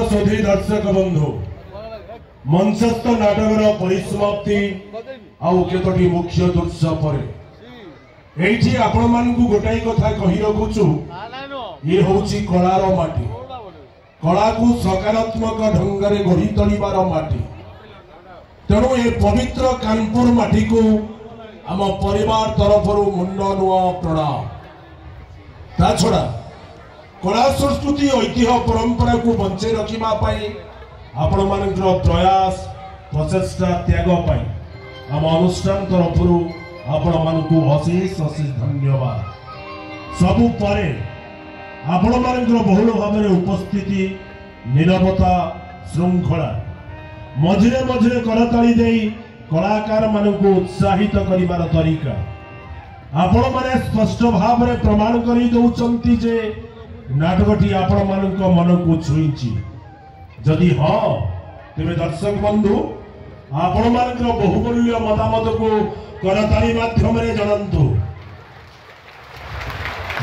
सुधी दर्शक बंधु मंचस्थ नाटक परिसमाप्ति आउ केतोटी मुख्य दृश्य पर एठी आपण मानकु गोटाई कथा कहि रखुछु ये होची कलार माटी कला को सकारात्मक ढंग रे गढ़ी तोड़ीबार माटी तेणु ए पवित्र कानपुर माटी को आम परिवार तरफ मुंड नुआ प्रणाम ता छड़ा कला संस्कृति ऐतिह्य परंपरा को बंचे रखिबा पाई आपण मानकर प्रयास प्रचेष्टा त्याग पाई आम अनुष्ठान तरफ आपण मानकु अशेष अशेष धन्यवाद सबु परे आपण मानकर बहुल भाव में उपस्थिति नीरवता श्रृंखला मझिरे मझिरे करताली देई कलाकार मानकु उत्साहित करिवार तरीका आपण माने स्पष्ट भाव में प्रमाण करि दउचंती जे नाटकटी आपण मानक मन को छुईची जदि हाँ तेरे दर्शक बंधु आपण मानक बहुमूल्य मतामत को करताली माध्यम रे जणांतु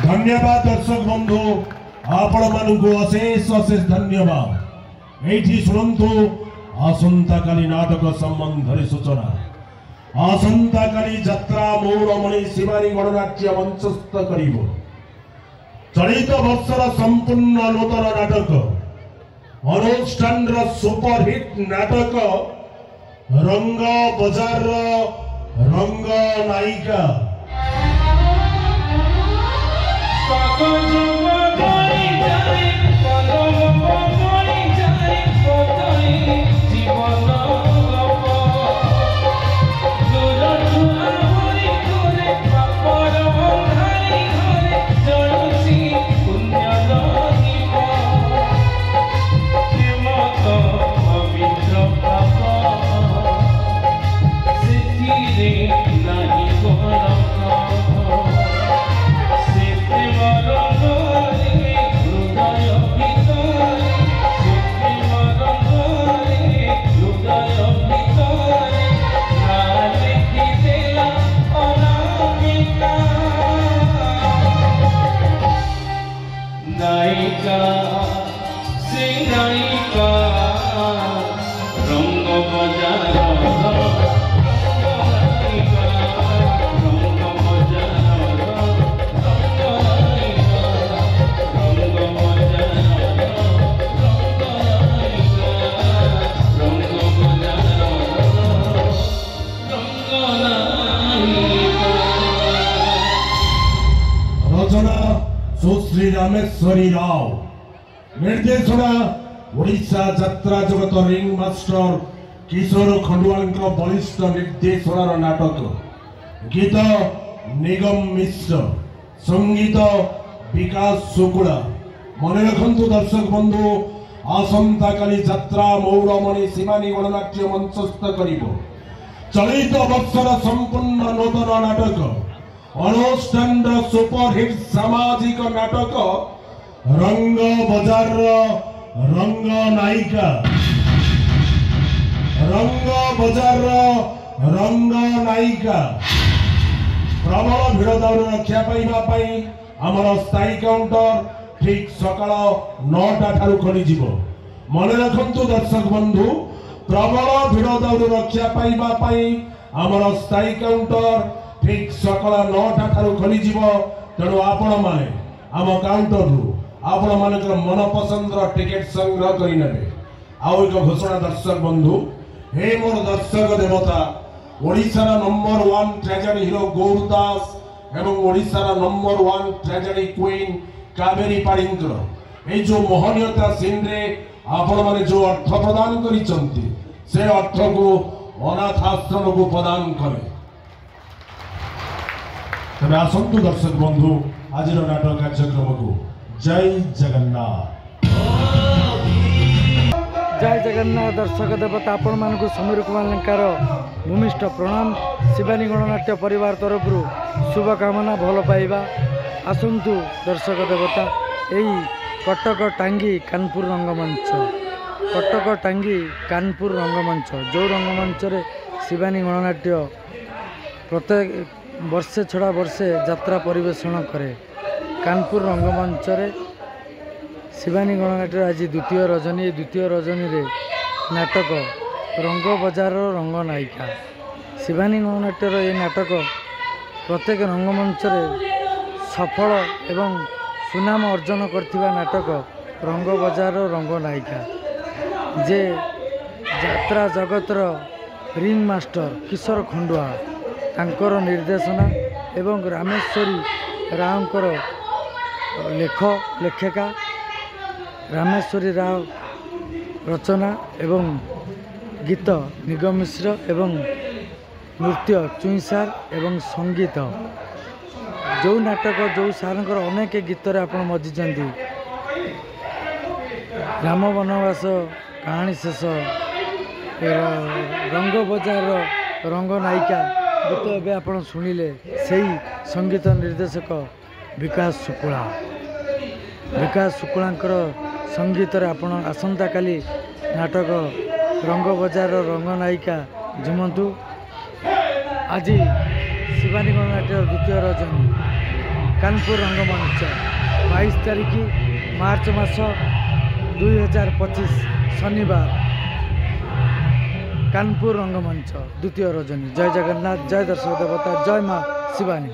धन्यवाद दर्शक बंधु आपण मानक अशेष अशेष धन्यवाद एठी सुनंतु आसंता काली नाटक संबंध रे सूचना आसंता काली यात्रा मौरमणि शिवानी गणनाट्य मंचस्थ करिवो चलित वर्षर संपूर्ण नूतन नाटक अनुष्ठान सुपरहिट नाटक रंग बजार रंग नायिका रामेश्वरी राव निर्देशना ओडिशा यात्रा जगत रिंग मास्टर किशोर खंडवाल बलिष्ठ निर्देशनार नाटक गीत निगम मिश्र संगीत विकास शुक्ला मन रखु दर्शक बंधु आसंता काली यात्रा मौरमणि शिवानी गणनाट्य मंचस्थ करिबो चलित वर्षर संपूर्ण नूतन नाटक अनुष्ठान सुपरहिट सामाजिक नाटक रंग बजार रंग नायिका रंग बजार रंग नायिका प्रबल भिड़ दौड़ रक्षा पाई आमर स्थायी काउंटर ठीक सकाल 9टा ठारू खोली मन रखु दर्शक बंधु प्रबल भिड़ दौड़ रक्षा पाई आमर स्थायी काउंटर ठीक सकाल 9टा ठारू खोली तेणु आपण माने आम काउंटर रु आपण मानकर मन पसंद टिकेट संग्रह करने आउ एक घोषणा दर्शक बंधु हे मोर दर्शक देवता ओडिशार नंबर 1 ट्रेजेडी हिरो गौर दास एवं ओडिशार नंबर 1 ट्रेजेडी क्वीन कावेरी पाड़ींकर ए जो मोहनीयता सीन रे आपण माने जो अर्थ प्रदान करिसंती से अर्थ को अनाथ आश्रम को प्रदान करे तबे आसंतु दर्शक बंधु आज नाटक कार्यक्रम को जय जगन्नाथ जय जगन्नाथ दर्शक देवता आपण मानक समीर कुमार लंकार भूमिष्ठ प्रणाम शिवानी गणनाट्य परिवार तरफ शुभकामना भल पाइबा आसंतु दर्शक देवता यही कटक टांगी कानपुर रंगमंच कटक टांगी कानपुर रंगमंच जो रंगमंच रे शिवानी गणनाट्य प्रत्येक वर्षे छड़ा वर्षे यात्रा परिवेषण करे कानपुर रंगमंच रे शिवानी गणनाट्य आज द्वितीय रजनी रे नाटक रंग बजार रंग नायिका शिवानी गणनाट्यर ये नाटक प्रत्येक रंगमंच रे सफल एवं सुनाम अर्जन करथिबा नाटक रंग बजार रंग नायिका जे यात्रा जगतर रिंग मास्टर किशोर खंडवाल तांकर निर्देशना एवं रामेश्वरी रावकर लेखिका रामेश्वरी राव रचना एवं गीत निगम मिश्र एवं नृत्य चुई सार एवं संगीत जो नाटक जो सारंकर अनेक गीत आप मजिंट राम वनवास कहानी शेष रंग बजार रंग नायिका गीत ए आप शुणिले से संगीत निर्देशक विकास शुक्लांकर संगीत आपण आसंता काली नाटक रंग बजार रंग नायिका झुमंतु आज शिवानी गणनाट्य द्वितीय रजनी कानपुर रंगमंच 22 तारीख मार्च मास 2025 शनिवार कानपुर रंगमंच द्वितीय रजनी जय जगन्नाथ जय दर्शक देवता जय माँ शिवानी।